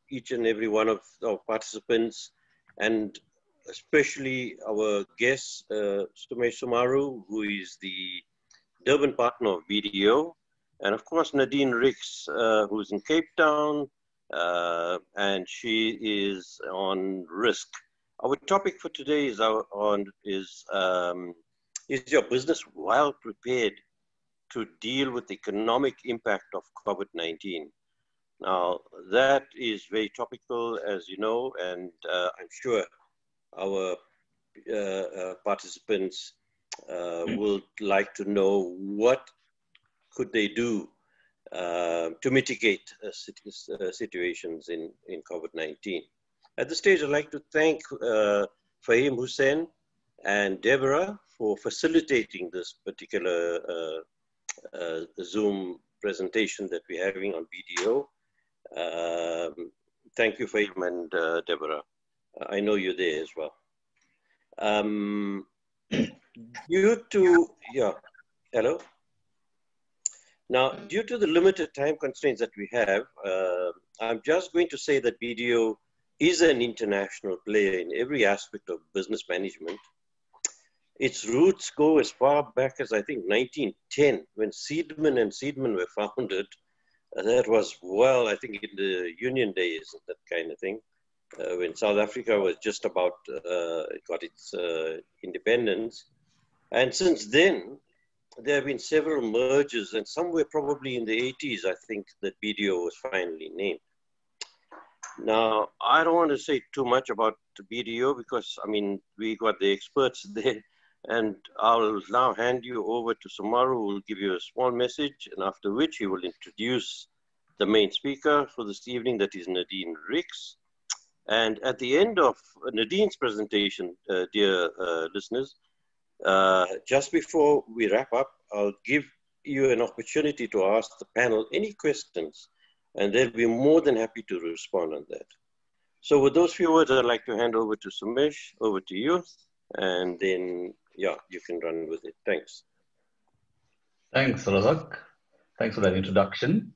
each and every one of our participants, and especially our guest, Sumesh Sumaru, who is the Durban partner of BDO, and of course Nadine Rix, who's in Cape Town, and she is on risk. Our topic for today is your business well prepared to deal with the economic impact of COVID-19? Now, that is very topical, as you know, and I'm sure our participants would like to know what could they do to mitigate situations in COVID-19. At this stage, I'd like to thank Fahim Hussain and Deborah for facilitating this particular Zoom presentation that we're having on BDO. Thank you, Fahim and Deborah. I know you're there as well. Hello? Now, due to the limited time constraints that we have, I'm just going to say that BDO is an international player in every aspect of business management. Its roots go as far back as, I think, 1910, when Seidman and Seidman were founded. That was, well, I think in the Union days, that kind of thing, when South Africa was just about, got its independence. And since then, there have been several mergers, and somewhere probably in the 80s, I think, that BDO was finally named. Now, I don't want to say too much about BDO because, I mean, we got the experts there, and I'll now hand you over to Sumaru, who will give you a small message, and after which he will introduce the main speaker for this evening, that is Nadine Rix. And at the end of Nadine's presentation, dear listeners, just before we wrap up, I'll give you an opportunity to ask the panel any questions, and they'll be more than happy to respond on that. So with those few words, I'd like to hand over to Sumesh, over to you, and then, yeah, you can run with it. Thanks. Thanks, Razak. Thanks for that introduction.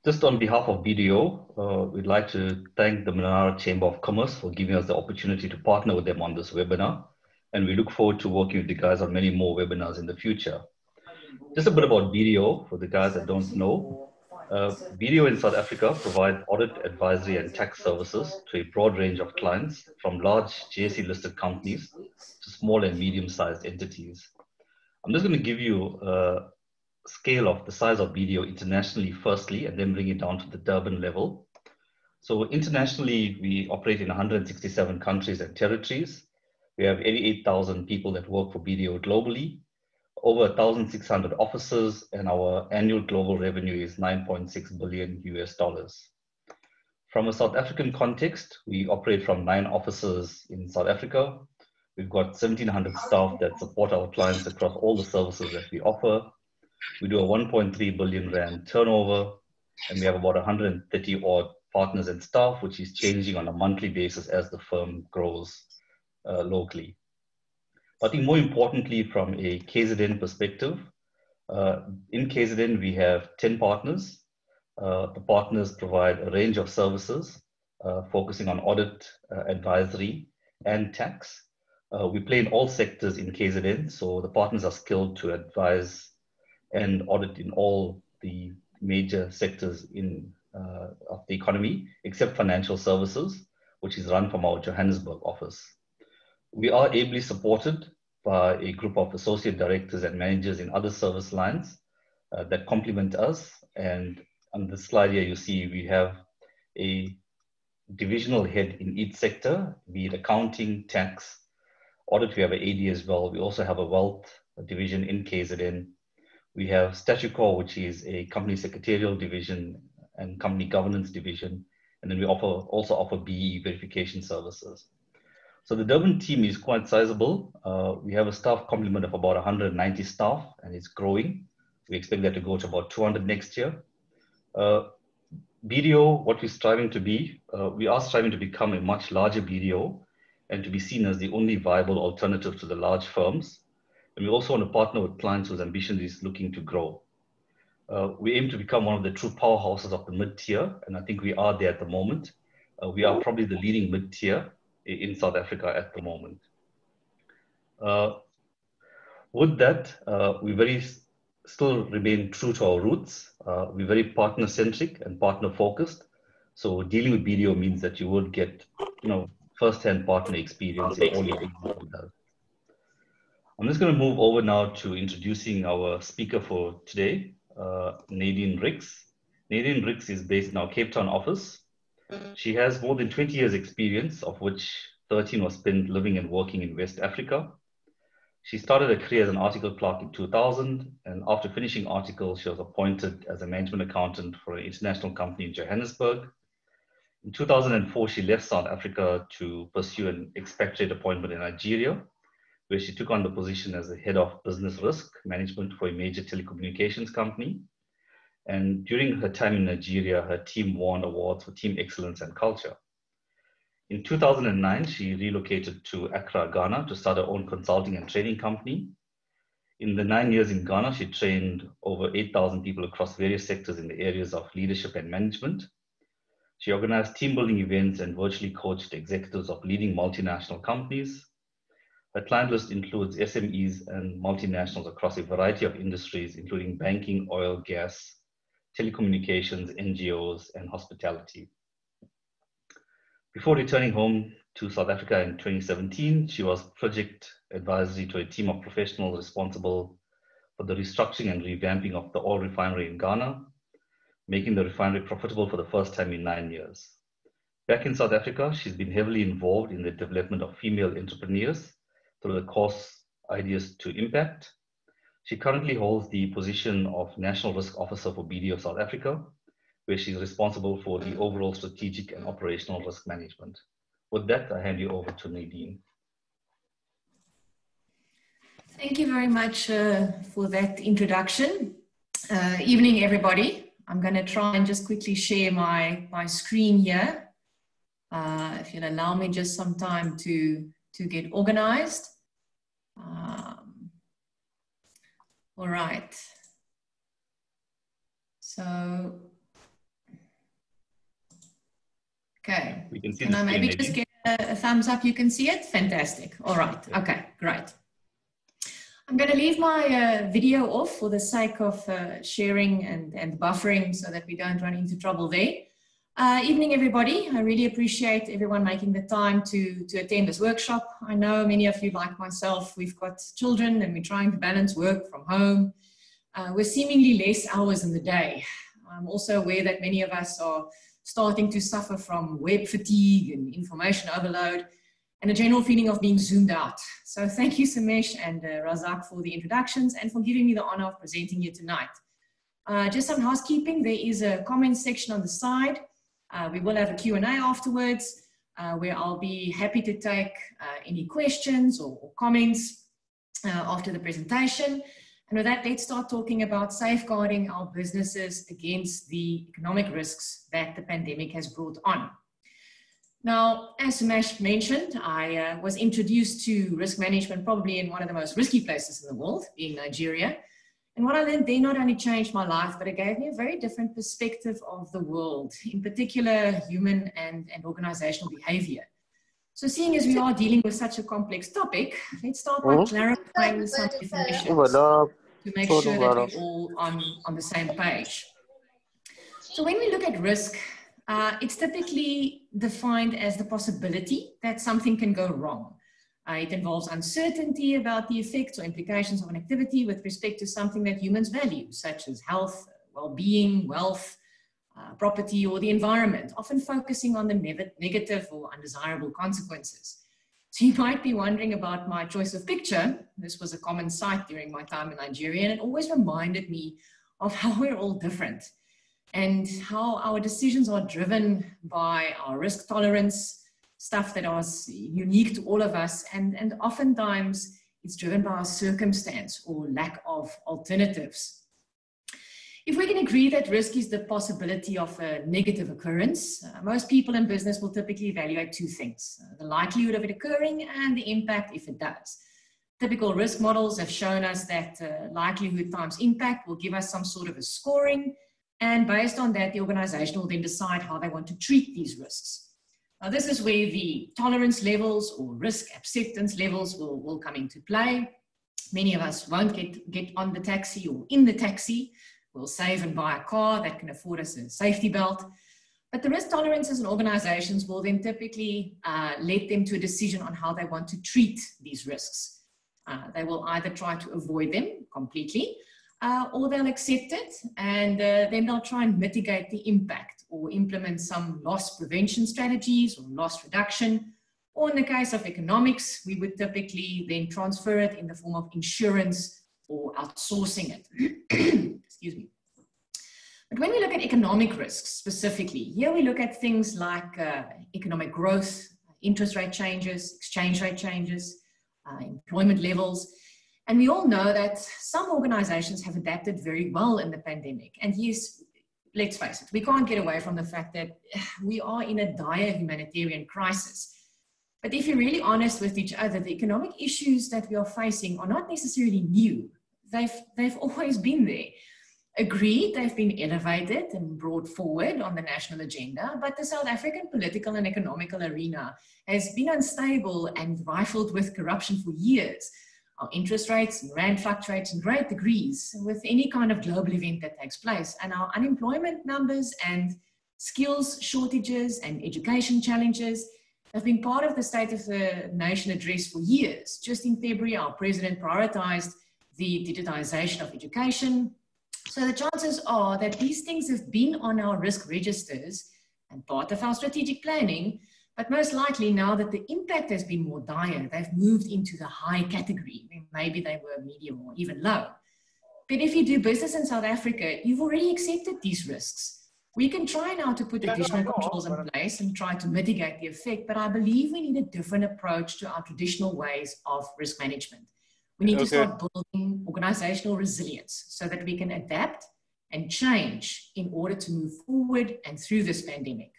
Just on behalf of BDO, we'd like to thank the Minara Chamber of Commerce for giving us the opportunity to partner with them on this webinar. And we look forward to working with you guys on many more webinars in the future. Just a bit about BDO for the guys that don't know. BDO in South Africa provide audit, advisory, and tax services to a broad range of clients, from large JSE-listed companies to small and medium-sized entities. I'm just going to give you a scale of the size of BDO internationally firstly, and then bring it down to the Durban level. So internationally, we operate in 167 countries and territories. We have 88,000 people that work for BDO globally, over 1,600 offices, and our annual global revenue is $9.6 billion US. From a South African context, we operate from 9 offices in South Africa. We've got 1,700 staff that support our clients across all the services that we offer. We do a 1.3 billion Rand turnover, and we have about 130 odd partners and staff, which is changing on a monthly basis as the firm grows locally. I think more importantly, from a KZN perspective, in KZN, we have 10 partners. The partners provide a range of services, focusing on audit, advisory, and tax. We play in all sectors in KZN, so the partners are skilled to advise and audit in all the major sectors of the economy, except financial services, which is run from our Johannesburg office. We are ably supported by a group of associate directors and managers in other service lines that complement us. And on the slide here, you see we have a divisional head in each sector, be it accounting, tax, audit. We have an AD as well. We also have a wealth division in KZN. We have Statucore, which is a company secretarial division and company governance division. And then we also offer BE verification services. So the Durban team is quite sizable. We have a staff complement of about 190 staff, and it's growing. We expect that to go to about 200 next year. BDO, what we're striving to be, we are striving to become a much larger BDO and to be seen as the only viable alternative to the large firms. And we also want to partner with clients whose ambition is looking to grow. We aim to become one of the true powerhouses of the mid-tier, and I think we are there at the moment. We are probably the leading mid-tier in South Africa at the moment. With that, we still remain true to our roots. We're very partner-centric and partner-focused. So dealing with BDO means that you will get, first-hand partner experience in all your dealings with us. I'm just going to move over now to introducing our speaker for today, Nadine Rix. Nadine Rix is based in our Cape Town office. She has more than 20 years experience, of which 13 was spent living and working in West Africa. She started her career as an article clerk in 2000, and after finishing articles, she was appointed as a management accountant for an international company in Johannesburg. In 2004, she left South Africa to pursue an expatriate appointment in Nigeria, where she took on the position as the head of business risk management for a major telecommunications company. And during her time in Nigeria, her team won awards for team excellence and culture. In 2009, she relocated to Accra, Ghana to start her own consulting and training company. In the 9 years in Ghana, she trained over 8,000 people across various sectors in the areas of leadership and management. She organized team building events and virtually coached executives of leading multinational companies. Her client list includes SMEs and multinationals across a variety of industries, including banking, oil, gas, telecommunications, NGOs, and hospitality. Before returning home to South Africa in 2017, she was project advisory to a team of professionals responsible for the restructuring and revamping of the oil refinery in Ghana, making the refinery profitable for the first time in 9 years. Back in South Africa, she's been heavily involved in the development of female entrepreneurs through the course Ideas to Impact. She currently holds the position of National Risk Officer for BDO South Africa, where she's responsible for the overall strategic and operational risk management. With that, I hand you over to Nadine. Thank you very much for that introduction. Evening, everybody. I'm going to try and just quickly share my screen here. If you'll allow me just some time to get organized. All right. So, okay. We can see Can I maybe just get a thumbs up? You can see it? Fantastic. All right. Okay, great. I'm going to leave my video off for the sake of sharing and buffering so that we don't run into trouble there. Evening, everybody. I really appreciate everyone making the time to attend this workshop. I know many of you, like myself, we've got children and we're trying to balance work from home. We're seemingly less hours in the day. I'm also aware that many of us are starting to suffer from web fatigue and information overload and a general feeling of being zoomed out. So thank you, Samesh and Razak, for the introductions and for giving me the honor of presenting you tonight. Just some housekeeping. There is a comments section on the side. We will have a Q&A afterwards where I'll be happy to take any questions or comments after the presentation. And with that, let's start talking about safeguarding our businesses against the economic risks that the pandemic has brought on. Now, as Sumesh mentioned, I was introduced to risk management probably in one of the most risky places in the world, being Nigeria. And what I learned there not only changed my life, but it gave me a very different perspective of the world, in particular human and organizational behavior. So seeing as we are dealing with such a complex topic, let's start by clarifying some definitions to make sure that we're all on the same page. So when we look at risk, it's typically defined as the possibility that something can go wrong. It involves uncertainty about the effects or implications of an activity with respect to something that humans value, such as health, well-being, wealth, property, or the environment, often focusing on the negative or undesirable consequences. So you might be wondering about my choice of picture. This was a common sight during my time in Nigeria, and it always reminded me of how we're all different and how our decisions are driven by our risk tolerance, stuff that is unique to all of us, and oftentimes it's driven by our circumstance or lack of alternatives. If we can agree that risk is the possibility of a negative occurrence, most people in business will typically evaluate two things: the likelihood of it occurring and the impact if it does. Typical risk models have shown us that likelihood times impact will give us some sort of a scoring. And based on that, the organization will then decide how they want to treat these risks. Now, this is where the tolerance levels or risk acceptance levels will come into play. Many of us won't get on the taxi or in the taxi. We'll save and buy a car that can afford us a safety belt. But the risk tolerances in organizations will then typically lead them to a decision on how they want to treat these risks. They will either try to avoid them completely, or they'll accept it, and then they'll try and mitigate the impact or implement some loss prevention strategies or loss reduction. Or in the case of economics, we would typically then transfer it in the form of insurance or outsourcing it. Excuse me. But when we look at economic risks specifically, here we look at things like economic growth, interest rate changes, exchange rate changes, employment levels. And we all know that some organizations have adapted very well in the pandemic. And yes, let's face it, we can't get away from the fact that we are in a dire humanitarian crisis. But if you're really honest with each other, the economic issues that we are facing are not necessarily new. They've always been there. Agreed, they've been elevated and brought forward on the national agenda, but the South African political and economical arena has been unstable and rifled with corruption for years. Our interest rates and rand fluctuates in great degrees with any kind of global event that takes place, and our unemployment numbers and skills shortages and education challenges have been part of the State of the Nation address for years. Just in February, our president prioritized the digitization of education. So the chances are that these things have been on our risk registers and part of our strategic planning, but most likely now that the impact has been more dire, they've moved into the high category. Maybe they were medium or even low. But if you do business in South Africa, you've already accepted these risks. We can try now to put additional controls in place and try to mitigate the effect, but I believe we need a different approach to our traditional ways of risk management. We need to start building organizational resilience so that we can adapt and change in order to move forward and through this pandemic.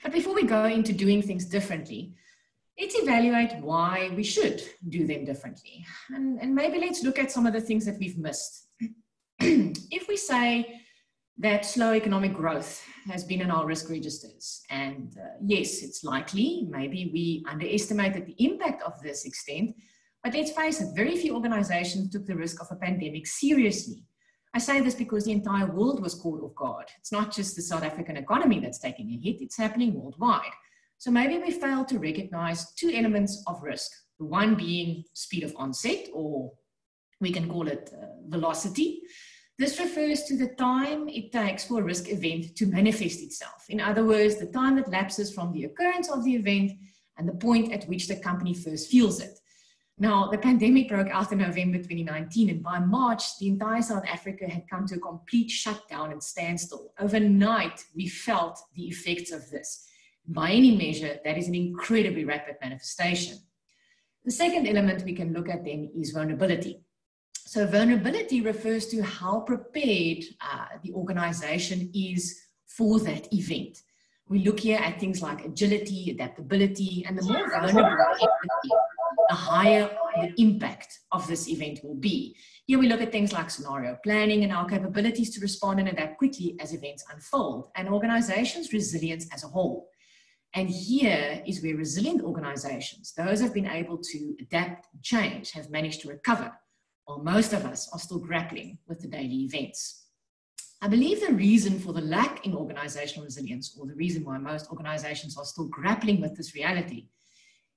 But before we go into doing things differently, let's evaluate why we should do them differently. And maybe let's look at some of the things that we've missed. If we say that slow economic growth has been in our risk registers, and yes, it's likely, maybe we underestimated the impact of this extent. But let's face it, very few organizations took the risk of a pandemic seriously. I say this because the entire world was caught off guard. It's not just the South African economy that's taking a hit, it's happening worldwide. So maybe we failed to recognize two elements of risk. The one being speed of onset, or we can call it velocity. This refers to the time it takes for a risk event to manifest itself. In other words, the time that lapses from the occurrence of the event and the point at which the company first feels it. Now, the pandemic broke out in November 2019, and by March, the entire South Africa had come to a complete shutdown and standstill. Overnight, we felt the effects of this. By any measure, that is an incredibly rapid manifestation. The second element we can look at then is vulnerability. So vulnerability refers to how prepared the organization is for that event. We look here at things like agility, adaptability, and the more vulnerable the higher the impact of this event will be. Here we look at things like scenario planning and our capabilities to respond and adapt quickly as events unfold, and organizations' resilience as a whole. And here is where resilient organizations, those who have been able to adapt and change, have managed to recover, while most of us are still grappling with the daily events. I believe the reason for the lack in organizational resilience, or the reason why most organizations are still grappling with this reality,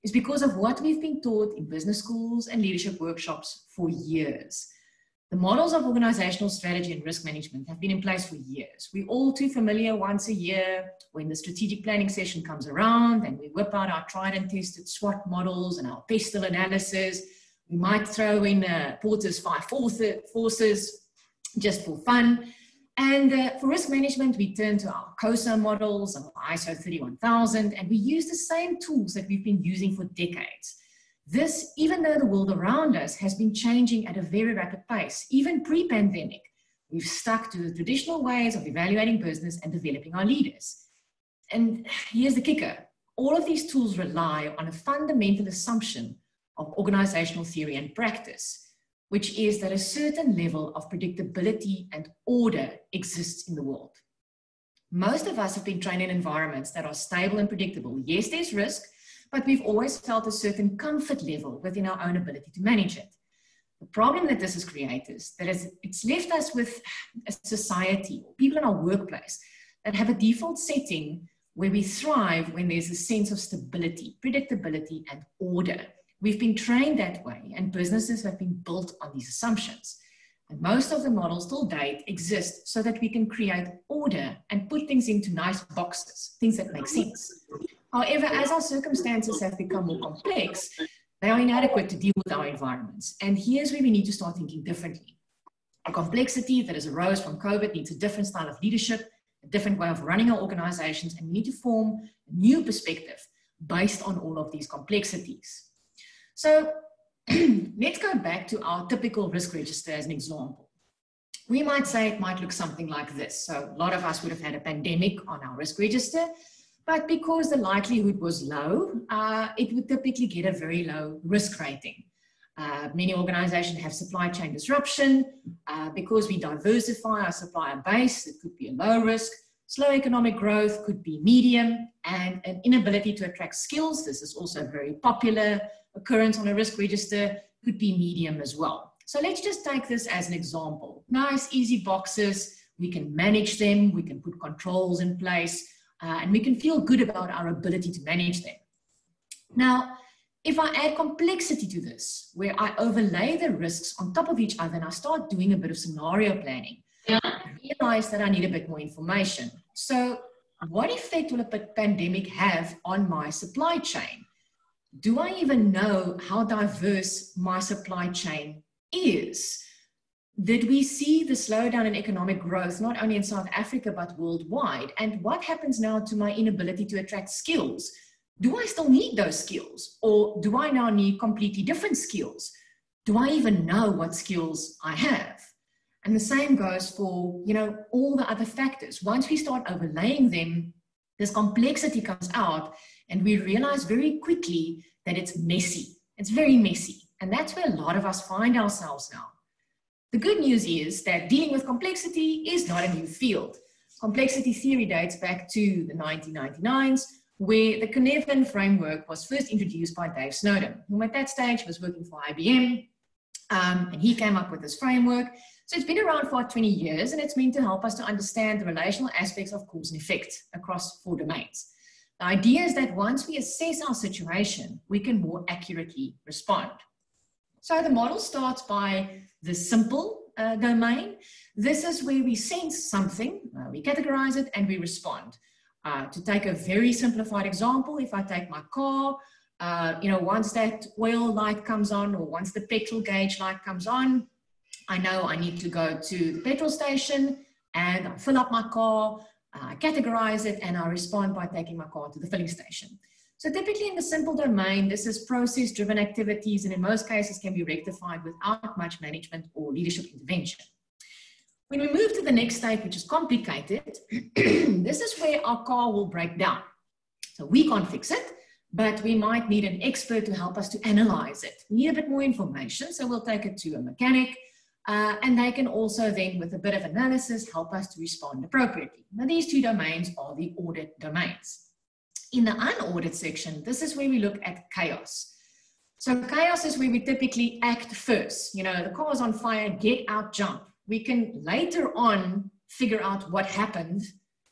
is because of what we've been taught in business schools and leadership workshops for years. The models of organizational strategy and risk management have been in place for years. We're all too familiar once a year when the strategic planning session comes around and we whip out our tried and tested SWOT models and our pestle analysis. We might throw in Porter's 5 forces just for fun. And for risk management, we turn to our COSA models, our ISO 31000, and we use the same tools that we've been using for decades. This, even though the world around us has been changing at a very rapid pace, even pre-pandemic, we've stuck to the traditional ways of evaluating business and developing our leaders. And here's the kicker. All of these tools rely on a fundamental assumption of organizational theory and practice, which is that a certain level of predictability and order exists in the world. Most of us have been trained in environments that are stable and predictable. Yes, there's risk, but we've always felt a certain comfort level within our own ability to manage it. The problem that this has created is that it's left us with a society, or people in our workplace, that have a default setting where we thrive when there's a sense of stability, predictability, and order. We've been trained that way, and businesses have been built on these assumptions. And most of the models till date exist so that we can create order and put things into nice boxes, things that make sense. However, as our circumstances have become more complex, they are inadequate to deal with our environments. And here's where we need to start thinking differently. The complexity that has arose from COVID needs a different style of leadership, a different way of running our organizations, and we need to form a new perspective based on all of these complexities. So let's go back to our typical risk register as an example. We might say it might look something like this. So a lot of us would have had a pandemic on our risk register, but because the likelihood was low, it would typically get a very low risk rating. Many organizations have supply chain disruption. Because we diversify our supplier base, it could be a low risk. Slow economic growth could be medium, and an inability to attract skills. This is also a very popular occurrence on a risk register, could be medium as well. So let's just take this as an example. Nice, easy boxes. We can manage them. We can put controls in place, and we can feel good about our ability to manage them. Now, if I add complexity to this, where I overlay the risks on top of each other and I start doing a bit of scenario planning, I realize that I need a bit more information. So what effect will a pandemic have on my supply chain? Do I even know how diverse my supply chain is? Did we see the slowdown in economic growth, not only in South Africa, but worldwide? And what happens now to my inability to attract skills? Do I still need those skills? Or do I now need completely different skills? Do I even know what skills I have? And the same goes for, all the other factors. Once we start overlaying them, this complexity comes out, and we realize very quickly that it's messy. It's very messy. And that's where a lot of us find ourselves now. The good news is that dealing with complexity is not a new field. Complexity theory dates back to the 1999s, where the Cynefin framework was first introduced by Dave Snowden, who at that stage was working for IBM, and he came up with this framework. So it's been around for 20 years, and it's meant to help us to understand the relational aspects of cause and effect across 4 domains. The idea is that once we assess our situation, we can more accurately respond. So the model starts by the simple domain. This is where we sense something, we categorize it, and we respond. To take a very simplified example, if I take my car, once that oil light comes on, or once the petrol gauge light comes on, I know I need to go to the petrol station, and I fill up my car, I categorize it, and I respond by taking my car to the filling station. So typically in the simple domain, this is process-driven activities, and in most cases can be rectified without much management or leadership intervention. When we move to the next stage, which is complicated, this is where our car will break down. So we can't fix it, but we might need an expert to help us to analyze it. We need a bit more information, so we'll take it to a mechanic, and they can also then, with a bit of analysis, help us to respond appropriately. Now, these 2 domains are the ordered domains. In the unordered section, this is where we look at chaos. So chaos is where we typically act first. The car is on fire, get out, jump. We can later on figure out what happened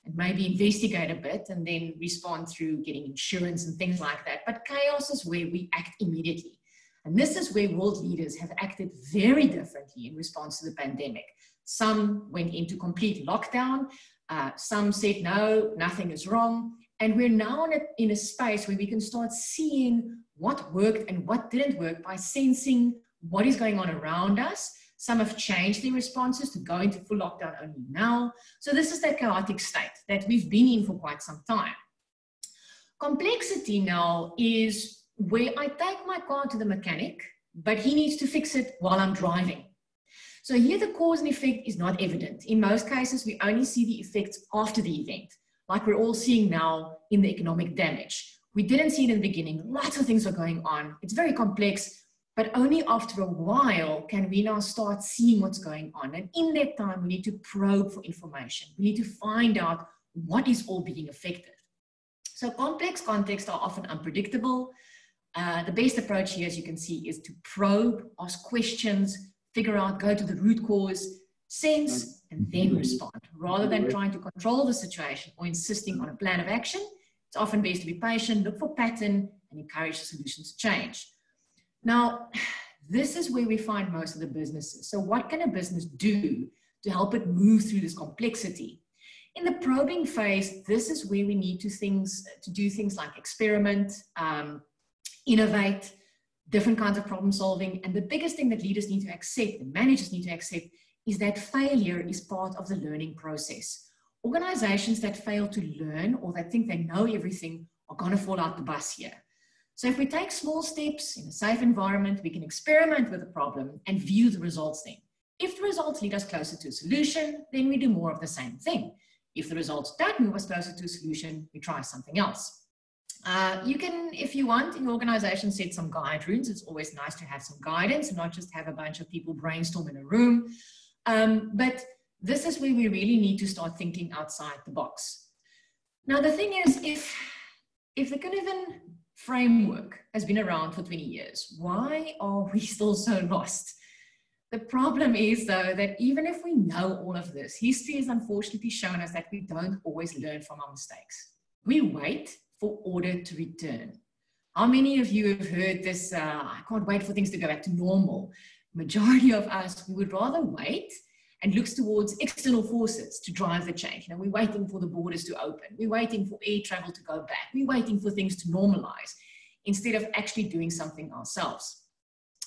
and maybe investigate a bit and then respond through getting insurance and things like that. But chaos is where we act immediately. And this is where world leaders have acted very differently in response to the pandemic. Some went into complete lockdown. Some said, no, nothing is wrong. And we're now in a space where we can start seeing what worked and what didn't work by sensing what is going on around us. Some have changed their responses to go into full lockdown only now. So this is that chaotic state that we've been in for quite some time. Complexity now is where I take my car to the mechanic, but he needs to fix it while I'm driving. So here the cause and effect is not evident. In most cases, we only see the effects after the event, like we're all seeing now in the economic damage, We didn't see it in the beginning. Lots of things were going on. It's very complex, but only after a while can we now start seeing what's going on. And in that time, we need to probe for information. We need to find out what is all being affected. So complex contexts are often unpredictable. The best approach here, as you can see, is to probe, ask questions, figure out, go to the root cause, sense, and then respond. Rather than trying to control the situation or insisting on a plan of action, it's often best to be patient, look for pattern, and encourage the solutions to change. Now, this is where we find most of the businesses. So what can a business do to help it move through this complexity? In the probing phase, this is where we need to do things like experiment, innovate, different kinds of problem solving. And the biggest thing that leaders need to accept and managers need to accept is that failure is part of the learning process. Organizations that fail to learn or that think they know everything are going to fall out the bus here. So if we take small steps in a safe environment, we can experiment with the problem and view the results then. If the results lead us closer to a solution, then we do more of the same thing. If the results don't move us closer to a solution, we try something else. You can, if you want, in your organization, set some guide rules. It's always nice to have some guidance and not just have a bunch of people brainstorm in a room. But this is where we really need to start thinking outside the box. Now, the thing is, if the Canavan framework has been around for 20 years, why are we still so lost? The problem is, though, that even if we know all of this, history has unfortunately shown us that we don't always learn from our mistakes. We wait for order to return. How many of you have heard this, I can't wait for things to go back to normal? Majority of us, we would rather wait and look towards external forces to drive the change. You know, we're waiting for the borders to open. We're waiting for air travel to go back. We're waiting for things to normalize instead of actually doing something ourselves.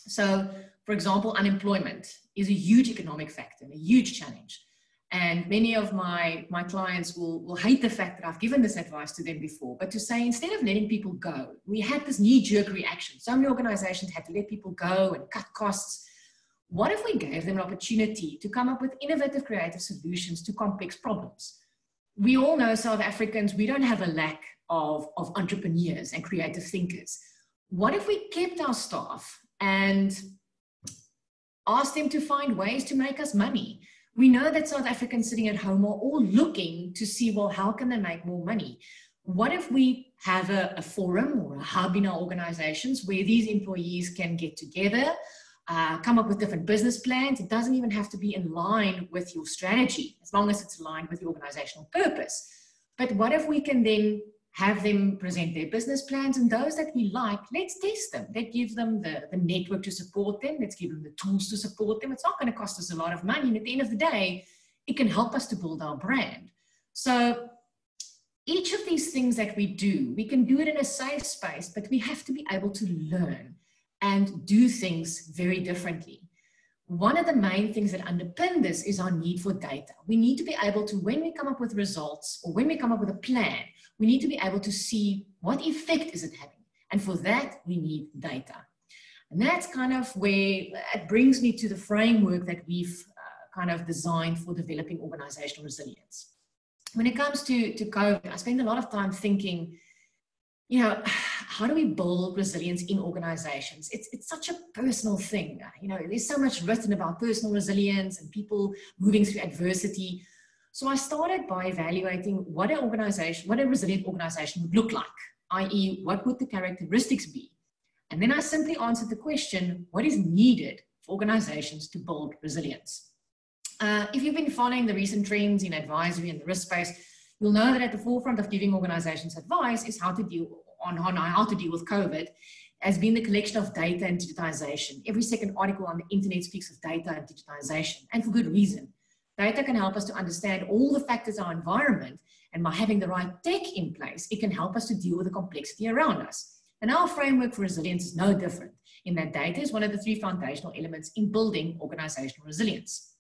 So, for example, unemployment is a huge economic factor, and a huge challenge. And many of my clients will hate the fact that I've given this advice to them before, but to say, instead of letting people go, we had this knee-jerk reaction. So many organizations had to let people go and cut costs. What if we gave them an opportunity to come up with innovative, creative solutions to complex problems? We all know South Africans, we don't have a lack of entrepreneurs and creative thinkers. What if we kept our staff and asked them to find ways to make us money? We know that South Africans sitting at home are all looking to see, well, how can they make more money? What if we have a forum or a hub in our organizations where these employees can get together, come up with different business plans? It doesn't even have to be in line with your strategy, as long as it's aligned with the organizational purpose. But what if we can then have them present their business plans, and those that we like, let's test them. Let's give them the network to support them. Let's give them the tools to support them. It's not going to cost us a lot of money. And at the end of the day, it can help us to build our brand. So each of these things that we do, we can do it in a safe space, but we have to be able to learn and do things very differently. One of the main things that underpin this is our need for data. We need to be able to, when we come up with results or when we come up with a plan, we need to be able to see what effect is it having. And for that, we need data. And that's kind of where it brings me to the framework that we've kind of designed for developing organizational resilience. When it comes to COVID, I spend a lot of time thinking, you know, how do we build resilience in organizations? It's such a personal thing. You know, there's so much written about personal resilience and people moving through adversity. So I started by evaluating what a resilient organization would look like, i.e., what would the characteristics be? And then I simply answered the question, what is needed for organizations to build resilience? If you've been following the recent trends in advisory and the risk space, you'll know that at the forefront of giving organizations advice is how to deal with COVID, has been the collection of data and digitization. Every second article on the internet speaks of data and digitization, and for good reason. Data can help us to understand all the factors of our environment, and by having the right tech in place, it can help us to deal with the complexity around us. And our framework for resilience is no different, in that data is one of the three foundational elements in building organizational resilience.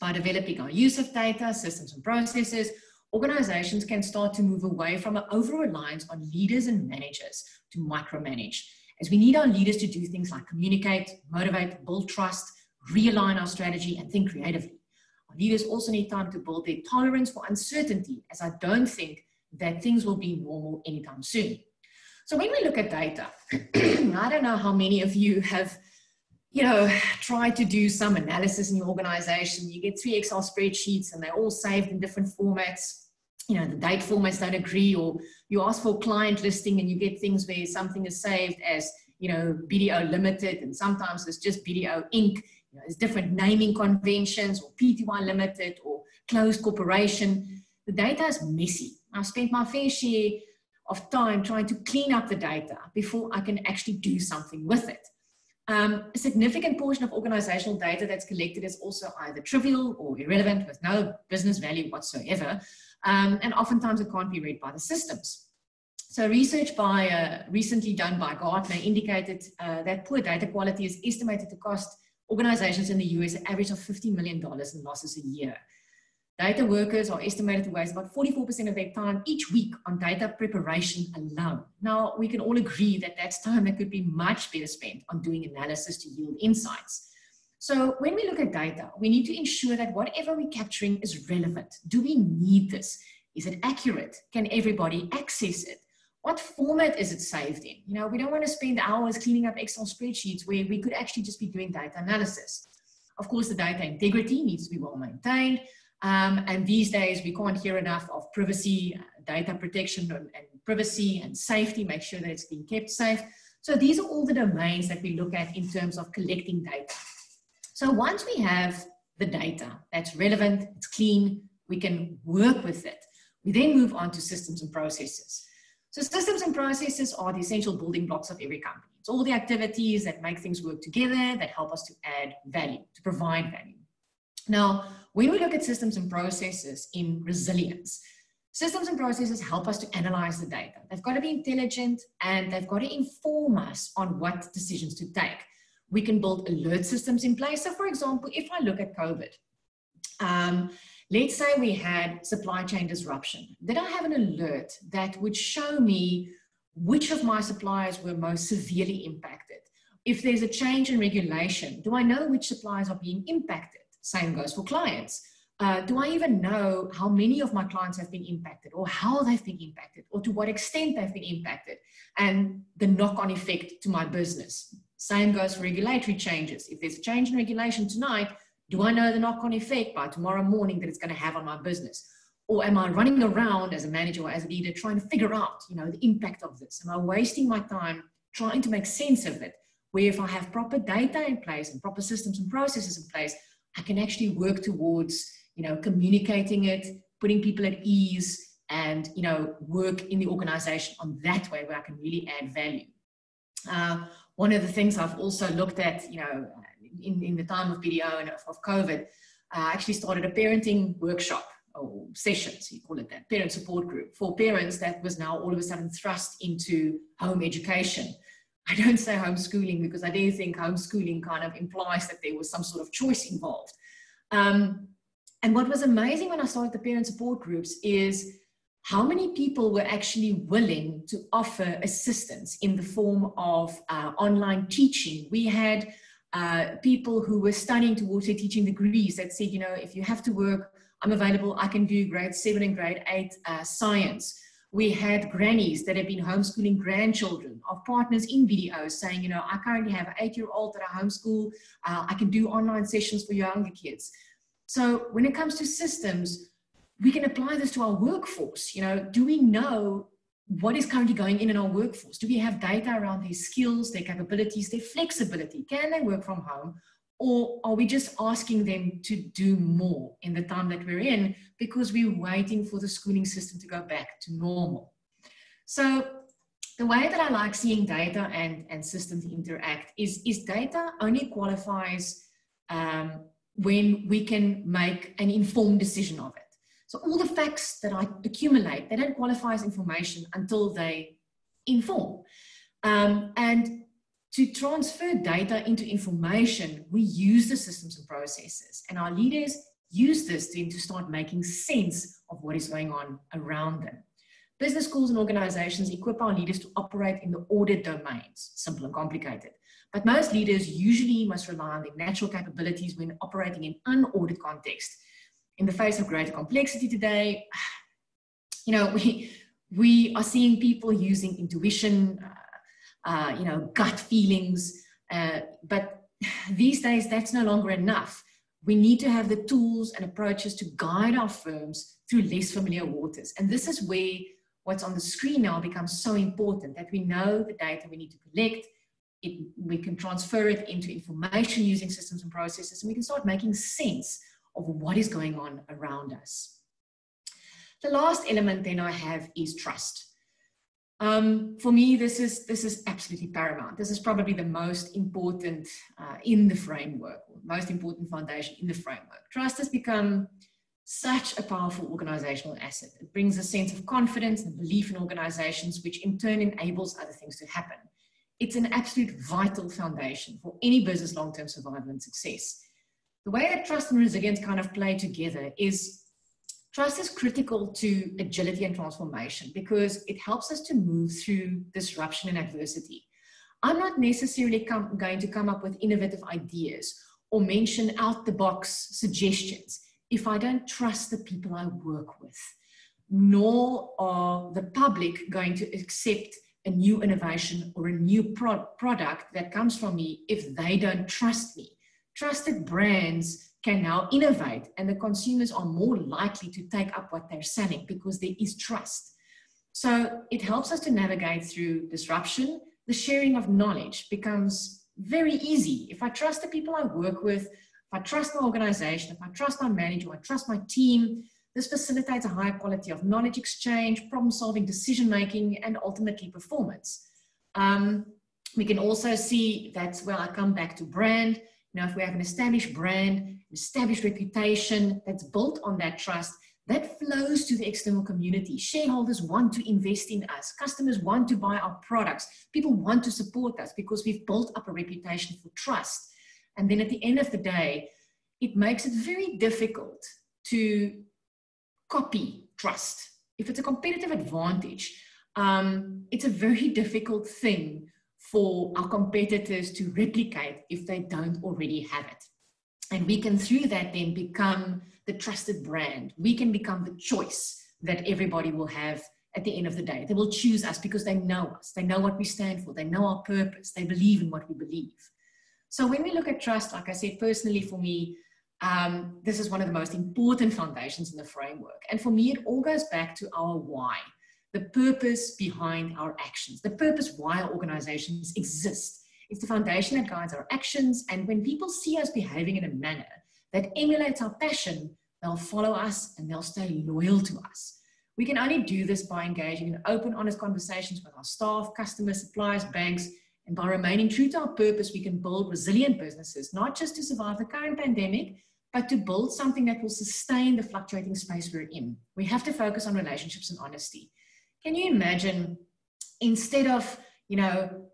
By developing our use of data, systems, and processes, organizations can start to move away from an over-reliance on leaders and managers to micromanage, as we need our leaders to do things like communicate, motivate, build trust, realign our strategy, and think creatively. Leaders also need time to build their tolerance for uncertainty, as I don't think that things will be normal anytime soon. So when we look at data, I don't know how many of you have, tried to do some analysis in your organization. You get 3 Excel spreadsheets and they're all saved in different formats. The date formats don't agree, or you ask for client listing and you get things where something is saved as, BDO Limited, and sometimes it's just BDO Inc. There's different naming conventions, or PTY Limited, or closed corporation. The data is messy. I've spent my fair share of time trying to clean up the data before I can actually do something with it. A significant portion of organizational data that's collected is also either trivial or irrelevant with no business value whatsoever. And oftentimes it can't be read by the systems. So research recently done by Gartner indicated that poor data quality is estimated to cost organizations in the US an average of $50 million in losses a year. Data workers are estimated to waste about 44% of their time each week on data preparation alone. Now, we can all agree that that's time that could be much better spent on doing analysis to yield insights. So when we look at data, we need to ensure that whatever we're capturing is relevant. Do we need this? Is it accurate? Can everybody access it? What format is it saved in? We don't want to spend hours cleaning up Excel spreadsheets where we could actually just be doing data analysis. Of course, the data integrity needs to be well maintained. And these days, we can't hear enough of privacy, data protection, and privacy and safety, make sure that it's being kept safe. So these are all the domains that we look at in terms of collecting data. So once we have the data that's relevant, it's clean, we can work with it. We then move on to systems and processes. So systems and processes are the essential building blocks of every company. It's all the activities that make things work together, that help us to add value, to provide value. Now, when we look at systems and processes in resilience, systems and processes help us to analyze the data. They've got to be intelligent and they've got to inform us on what decisions to take. We can build alert systems in place. So for example, if I look at COVID, let's say we had supply chain disruption. Then I have an alert that would show me which of my suppliers were most severely impacted. If there's a change in regulation, do I know which suppliers are being impacted? Same goes for clients. Do I even know how many of my clients have been impacted, or how they've been impacted, or to what extent they've been impacted, and the knock-on effect to my business? Same goes for regulatory changes. If there's a change in regulation tonight, do I know the knock-on effect by tomorrow morning that it's going to have on my business? Or am I running around as a manager or as a leader trying to figure out, the impact of this? Am I wasting my time trying to make sense of it? Where if I have proper data in place and proper systems and processes in place, I can actually work towards, communicating it, putting people at ease, and, work in the organization on that way where I can really add value. One of the things I've also looked at, in the time of BDO and of COVID, I actually started a parenting workshop, or sessions, you call it that, parent support group for parents that was now all of a sudden thrust into home education. I don't say homeschooling because I do think homeschooling kind of implies that there was some sort of choice involved. And what was amazing when I started the parent support groups is how many people were actually willing to offer assistance in the form of online teaching. We had people who were studying towards their teaching degrees that said, if you have to work, I'm available, I can do grade 7 and grade 8 science. We had grannies that have been homeschooling grandchildren of partners in BDO saying, I currently have an 8-year-old that I homeschool. I can do online sessions for younger kids. So when it comes to systems, we can apply this to our workforce. Do we know what is currently going in our workforce? Do we have data around their skills, their capabilities, their flexibility? Can they work from home? Or are we just asking them to do more in the time that we're in because we're waiting for the schooling system to go back to normal? So the way that I like seeing data and systems interact is data only qualifies when we can make an informed decision of it. So all the facts that I accumulate, they don't qualify as information until they inform. And to transfer data into information, we use the systems and processes, and our leaders use this to start making sense of what is going on around them. Business schools and organizations equip our leaders to operate in the ordered domains, simple and complicated. But most leaders usually must rely on their natural capabilities when operating in unordered context. In the face of greater complexity today, we We are seeing people using intuition, gut feelings, but these days that's no longer enough. We need to have the tools and approaches to guide our firms through less familiar waters. And this is where what's on the screen now becomes so important, that we know the data we need to collect, we can transfer it into information using systems and processes, and we can start making sense of what is going on around us. The last element then I have is trust. For me, this is absolutely paramount. This is probably the most important in the framework, or most important foundation in the framework. Trust has become such a powerful organizational asset. It brings a sense of confidence and belief in organizations, which in turn enables other things to happen. It's an absolute vital foundation for any business long-term survival and success. The way that trust and resilience kind of play together is trust is critical to agility and transformation because it helps us to move through disruption and adversity. I'm not necessarily going to come up with innovative ideas or mention out-the-box suggestions if I don't trust the people I work with, nor are the public going to accept a new innovation or a new product that comes from me if they don't trust me. Trusted brands can now innovate, and the consumers are more likely to take up what they're selling because there is trust. So it helps us to navigate through disruption. The sharing of knowledge becomes very easy. If I trust the people I work with, if I trust my organization, if I trust my manager, I trust my team, this facilitates a higher quality of knowledge exchange, problem-solving, decision-making, and ultimately performance. We can also see that's where I come back to brand. Now, if we have an established brand, an established reputation that's built on that trust, that flows to the external community. Shareholders want to invest in us. Customers want to buy our products. People want to support us because we've built up a reputation for trust. And then at the end of the day, it makes it very difficult to copy trust. If it's a competitive advantage, it's a very difficult thing for our competitors to replicate if they don't already have it. And we can, through that, then become the trusted brand. We can become the choice that everybody will have at the end of the day. They will choose us because they know us. They know what we stand for. They know our purpose. They believe in what we believe. So when we look at trust, like I said, personally for me, this is one of the most important foundations in the framework. And for me, it all goes back to our why. The purpose behind our actions, the purpose why our organizations exist. It's the foundation that guides our actions. And when people see us behaving in a manner that emulates our passion, they'll follow us and they'll stay loyal to us. We can only do this by engaging in open, honest conversations with our staff, customers, suppliers, banks, and by remaining true to our purpose, we can build resilient businesses, not just to survive the current pandemic, but to build something that will sustain the fluctuating space we're in. We have to focus on relationships and honesty. Can you imagine, instead of,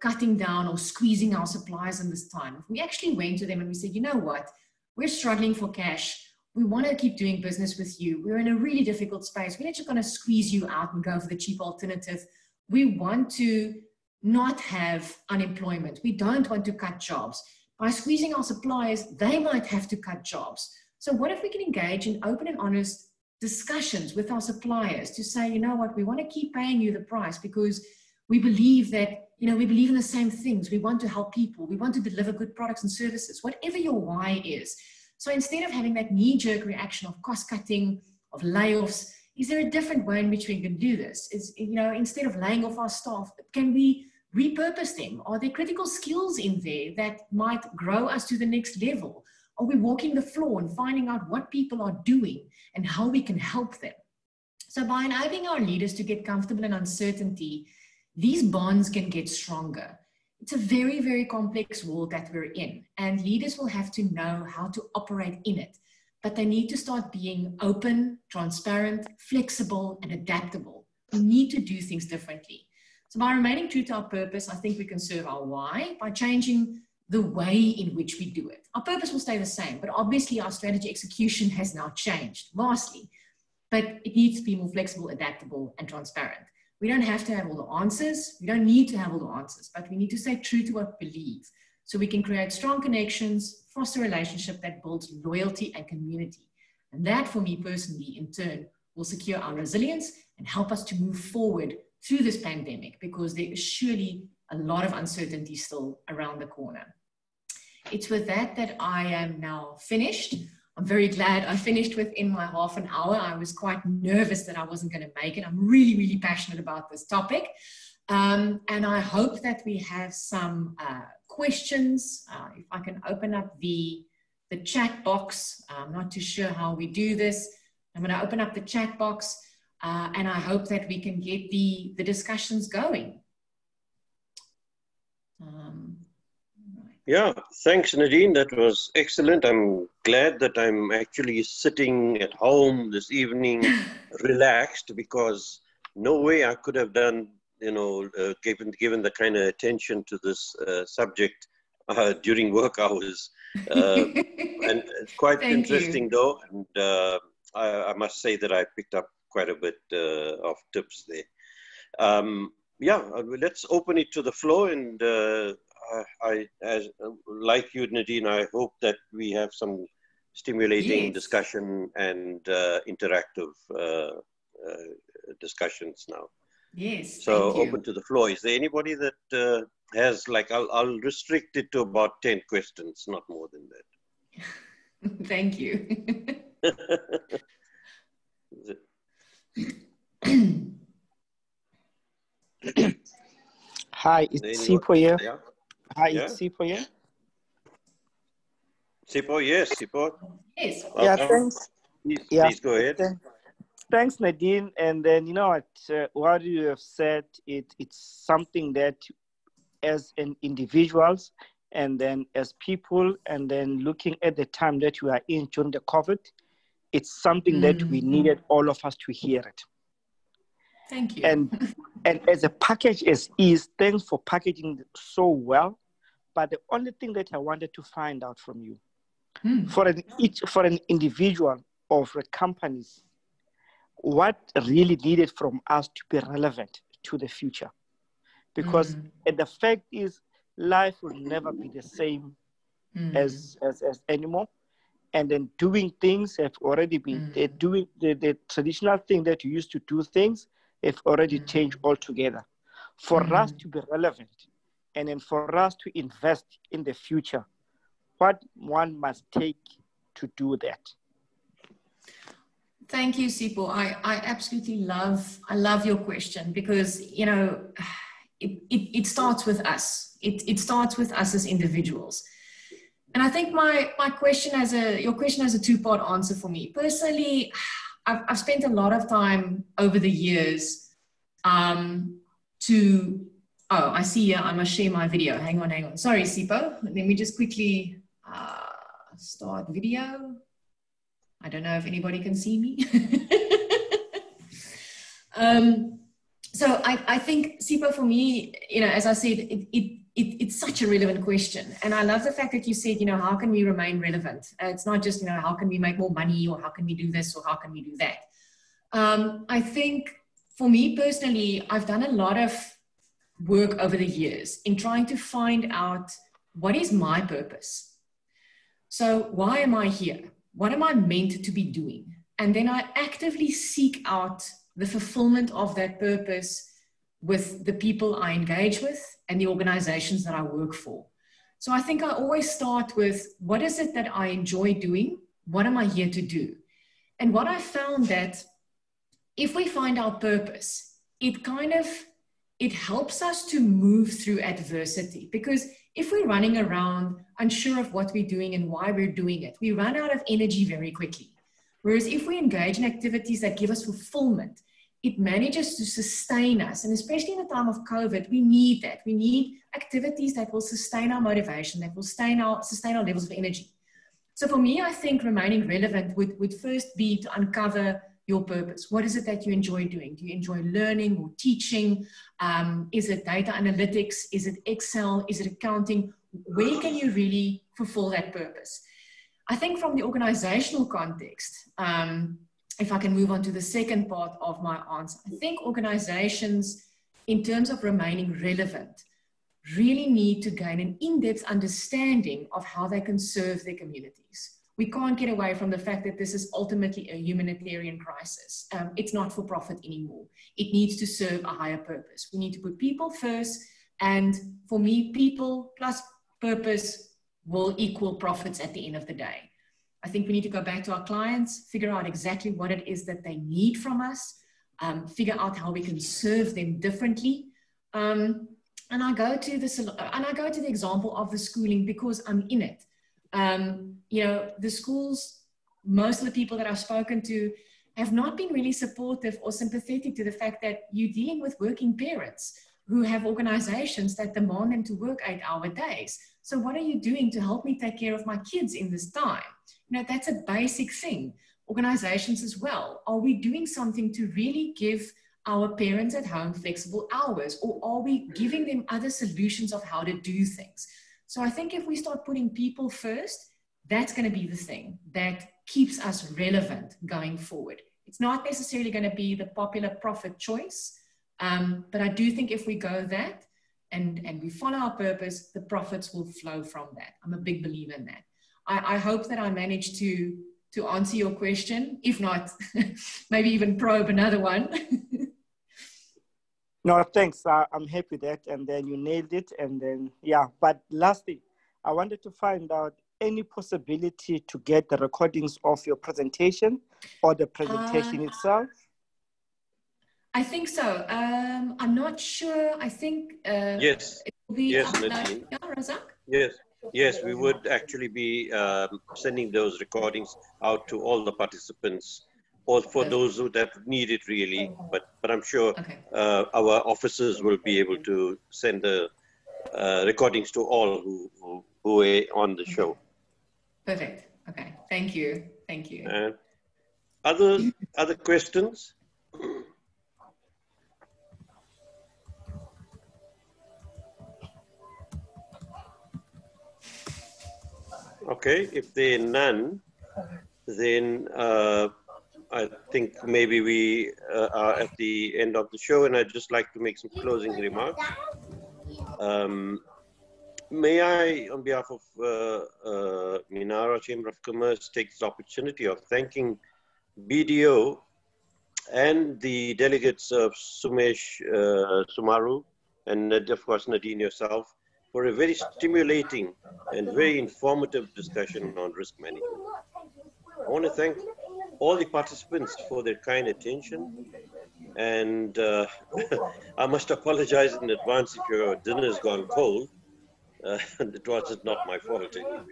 cutting down or squeezing our suppliers in this time, if we actually went to them and we said, you know what, we're struggling for cash. We want to keep doing business with you. We're in a really difficult space. We're not just going to squeeze you out and go for the cheap alternative. We want to not have unemployment. We don't want to cut jobs. By squeezing our suppliers, they might have to cut jobs. So what if we can engage in open and honest discussions with our suppliers to say, you know what, we want to keep paying you the price because we believe that, we believe in the same things. We want to help people. We want to deliver good products and services, whatever your why is. So instead of having that knee-jerk reaction of cost cutting, of layoffs, is there a different way in which we can do this? Instead of laying off our staff, can we repurpose them? Are there critical skills in there that might grow us to the next level? Are we walking the floor and finding out what people are doing and how we can help them? So by enabling our leaders to get comfortable in uncertainty, these bonds can get stronger. It's a very, very complex world that we're in, and leaders will have to know how to operate in it, but they need to start being open, transparent, flexible, and adaptable. We need to do things differently. So by remaining true to our purpose, I think we can serve our why by changing the way in which we do it. Our purpose will stay the same, but obviously our strategy execution has now changed vastly, but it needs to be more flexible, adaptable, and transparent. We don't have to have all the answers. We don't need to have all the answers, but we need to stay true to what we believe so we can create strong connections, foster a relationship that builds loyalty and community. And that, for me personally, in turn, will secure our resilience and help us to move forward through this pandemic, because there is surely a lot of uncertainty still around the corner. It's with that that I am now finished. I'm very glad I finished within my half an hour. I was quite nervous that I wasn't going to make it. I'm really, really passionate about this topic. And I hope that we have some questions. If I can open up the chat box. I'm not too sure how we do this. I'm going to open up the chat box. And I hope that we can get the discussions going. Yeah, thanks, Nadine. That was excellent. I'm glad that I'm actually sitting at home this evening, relaxed, because no way I could have done, given the kind of attention to this subject during work hours. And it's quite interesting, though. And I must say that I picked up quite a bit of tips there. Yeah, let's open it to the floor. And like you, Nadine, I hope that we have some stimulating discussion and interactive discussions now. Yes. So open to the floor. Is there anybody that has, like, I'll restrict it to about 10 questions, not more than that. Thank you. Hi, it's Sipho here. Yeah. Hi, it's Sipho here. Sipho, yes, Sipho. Yes. Yeah, thanks. Please go ahead. Thanks, Nadine. And then, you know what you have said, it's something that as an individuals and then as people, and then looking at the time that we are in during the COVID, it's something that we needed all of us to hear it. Thank you. And as a package as is, thanks for packaging so well. But the only thing that I wanted to find out from you, for an individual or for companies, what really needed from us to be relevant to the future? Because the fact is, life will never be the same as anymore. And then doing things have already been, doing the traditional thing that you used to do things have already changed altogether. For us to be relevant and then for us to invest in the future, what one must take to do that? Thank you, Sipho. I absolutely love your question, because, you know, it starts with us. It starts with us as individuals. And I think your question has a two-part answer for me. Personally, I've spent a lot of time over the years I see here, I must share my video. Hang on. Sorry, Sipho. Let me just quickly start video. I don't know if anybody can see me. So I think, Sipho, for me, you know, as I said, it's such a relevant question. And I love the fact that you said, you know, how can we remain relevant? It's not just, you know, how can we make more money, or how can we do this, or how can we do that? I think for me personally, I've done a lot of work over the years in trying to find out what is my purpose. So why am I here? What am I meant to be doing? And then I actively seek out the fulfillment of that purpose with the people I engage with and the organizations that I work for. So I think I always start with, what is it that I enjoy doing? What am I here to do? And what I found that if we find our purpose, it helps us to move through adversity. Because if we're running around unsure of what we're doing and why we're doing it, we run out of energy very quickly. Whereas if we engage in activities that give us fulfillment, it manages to sustain us. And especially in the time of COVID, we need that. We need activities that will sustain our motivation, that will sustain our levels of energy. So for me, I think remaining relevant would first be to uncover your purpose. What is it that you enjoy doing? Do you enjoy learning or teaching? Is it data analytics? Is it Excel? Is it accounting? Where can you really fulfill that purpose? I think from the organizational context, if I can move on to the second part of my answer, I think organizations, in terms of remaining relevant, really need to gain an in-depth understanding of how they can serve their communities, we can't get away from the fact that this is ultimately a humanitarian crisis. It's not for profit anymore. It needs to serve a higher purpose. We need to put people first. And for me, people plus purpose will equal profits at the end of the day. I think we need to go back to our clients, figure out exactly what it is that they need from us, figure out how we can serve them differently. And I go to the example of the schooling because I'm in it. You know, the schools, most of the people that I've spoken to have not been really supportive or sympathetic to the fact that you're dealing with working parents who have organizations that demand them to work 8-hour days. So what are you doing to help me take care of my kids in this time? You know, that's a basic thing. Organizations as well. Are we doing something to really give our parents at home flexible hours, or are we giving them other solutions of how to do things? So I think if we start putting people first, that's going to be the thing that keeps us relevant going forward. It's not necessarily going to be the popular profit choice, but I do think if we go that and we follow our purpose, the profits will flow from that. I'm a big believer in that. I hope that I managed to answer your question. If not, maybe even probe another one. No, thanks. I'm happy with that. And then you nailed it. And then, yeah. But lastly, I wanted to find out any possibility to get the recordings of your presentation or the presentation itself. I think so. I'm not sure. I think yes. It will be yes, Nadine. Yeah, Razak? Yes, we would actually be sending those recordings out to all the participants, or for those who that need it really. But I'm sure our officers will be able to send the recordings to all who are on the show. Perfect. Okay. Thank you. Thank you. And other questions? Okay, if there are none, then I think maybe we are at the end of the show, and I'd just like to make some closing remarks. May I, on behalf of Minara Chamber of Commerce, take this opportunity of thanking BDO and the delegates of Sumesh, Sumaru, and of course Nadine yourself, for a very stimulating and very informative discussion on risk management. I want to thank all the participants for their kind attention, and I must apologize in advance if your dinner's gone cold. It was not my fault anyway.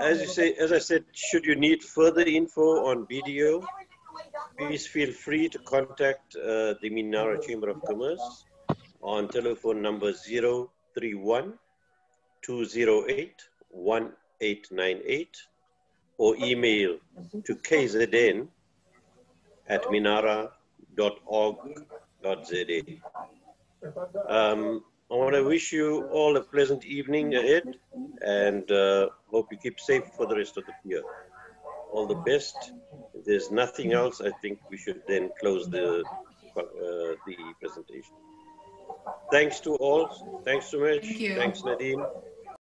As I said, should you need further info on BDO, please feel free to contact the Minara Chamber of Commerce on telephone number 031 208 1898 or email to kzn@minara.org.za. I want to wish you all a pleasant evening ahead, and hope you keep safe for the rest of the year. All the best. If there's nothing else, I think we should then close the presentation. Thanks to all. Thanks, Sumesh. Thank you. Thanks, Nadine.